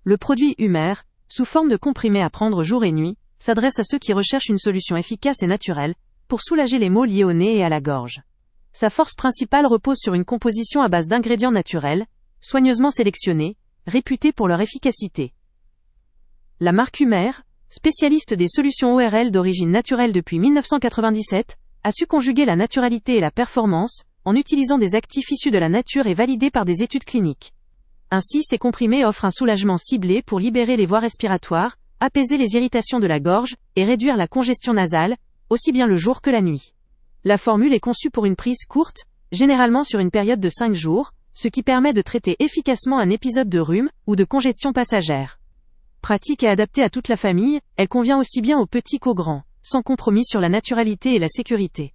Le produit Humer, sous forme de comprimé à prendre jour et nuit, s'adresse à ceux qui recherchent une solution efficace et naturelle pour soulager les maux liés au nez et à la gorge. Sa force principale repose sur une composition à base d'ingrédients naturels, soigneusement sélectionnés, réputés pour leur efficacité. La marque Humer, spécialiste des solutions ORL d'origine naturelle depuis 1997, a su conjuguer la naturalité et la performance, en utilisant des actifs issus de la nature et validés par des études cliniques. Ainsi, ces comprimés offrent un soulagement ciblé pour libérer les voies respiratoires, apaiser les irritations de la gorge et réduire la congestion nasale, aussi bien le jour que la nuit. La formule est conçue pour une prise courte, généralement sur une période de 5 jours, ce qui permet de traiter efficacement un épisode de rhume ou de congestion passagère. Pratique et adaptée à toute la famille, elle convient aussi bien aux petits qu'aux grands, sans compromis sur la naturalité et la sécurité.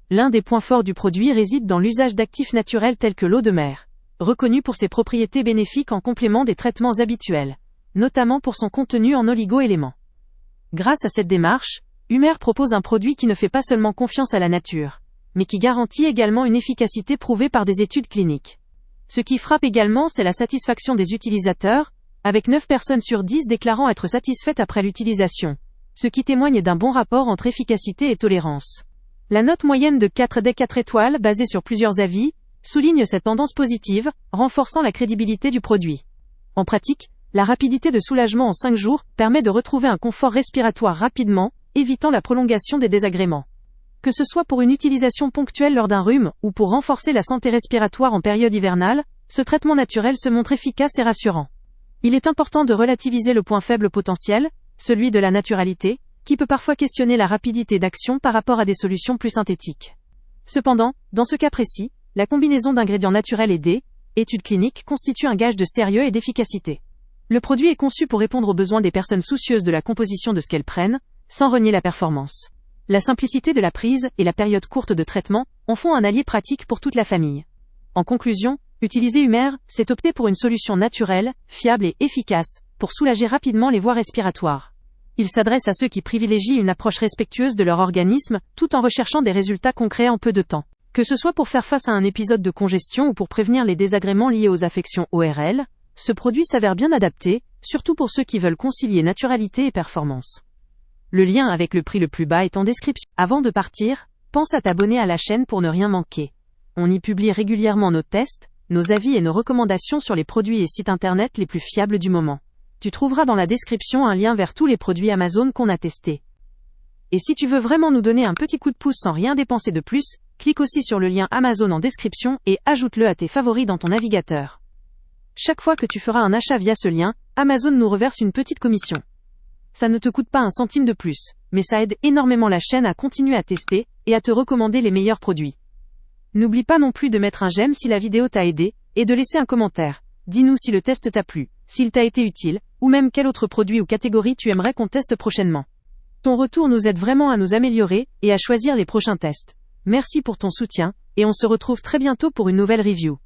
L'un des points forts du produit réside dans l'usage d'actifs naturels tels que l'eau de mer, reconnu pour ses propriétés bénéfiques en complément des traitements habituels, notamment pour son contenu en oligo-éléments. Grâce à cette démarche, Humer propose un produit qui ne fait pas seulement confiance à la nature, mais qui garantit également une efficacité prouvée par des études cliniques. Ce qui frappe également, c'est la satisfaction des utilisateurs, avec 9 personnes sur 10 déclarant être satisfaites après l'utilisation, ce qui témoigne d'un bon rapport entre efficacité et tolérance. La note moyenne de 4 des 4 étoiles, basée sur plusieurs avis, souligne cette tendance positive, renforçant la crédibilité du produit. En pratique, la rapidité de soulagement en 5 jours permet de retrouver un confort respiratoire rapidement, évitant la prolongation des désagréments. Que ce soit pour une utilisation ponctuelle lors d'un rhume ou pour renforcer la santé respiratoire en période hivernale, ce traitement naturel se montre efficace et rassurant. Il est important de relativiser le point faible potentiel, celui de la naturalité, qui peut parfois questionner la rapidité d'action par rapport à des solutions plus synthétiques. Cependant, dans ce cas précis, la combinaison d'ingrédients naturels et d'études cliniques constitue un gage de sérieux et d'efficacité. Le produit est conçu pour répondre aux besoins des personnes soucieuses de la composition de ce qu'elles prennent, sans renier la performance. La simplicité de la prise et la période courte de traitement en font un allié pratique pour toute la famille. En conclusion, utiliser Humer, c'est opter pour une solution naturelle, fiable et efficace, pour soulager rapidement les voies respiratoires. Il s'adresse à ceux qui privilégient une approche respectueuse de leur organisme, tout en recherchant des résultats concrets en peu de temps. Que ce soit pour faire face à un épisode de congestion ou pour prévenir les désagréments liés aux affections ORL, ce produit s'avère bien adapté, surtout pour ceux qui veulent concilier naturalité et performance. Le lien avec le prix le plus bas est en description. Avant de partir, pense à t'abonner à la chaîne pour ne rien manquer. On y publie régulièrement nos tests, nos avis et nos recommandations sur les produits et sites internet les plus fiables du moment. Tu trouveras dans la description un lien vers tous les produits Amazon qu'on a testés. Et si tu veux vraiment nous donner un petit coup de pouce sans rien dépenser de plus, clique aussi sur le lien Amazon en description et ajoute-le à tes favoris dans ton navigateur. Chaque fois que tu feras un achat via ce lien, Amazon nous reverse une petite commission. Ça ne te coûte pas un centime de plus, mais ça aide énormément la chaîne à continuer à tester et à te recommander les meilleurs produits. N'oublie pas non plus de mettre un j'aime si la vidéo t'a aidé et de laisser un commentaire. Dis-nous si le test t'a plu, s'il t'a été utile, ou même quel autre produit ou catégorie tu aimerais qu'on teste prochainement. Ton retour nous aide vraiment à nous améliorer et à choisir les prochains tests. Merci pour ton soutien, et on se retrouve très bientôt pour une nouvelle review.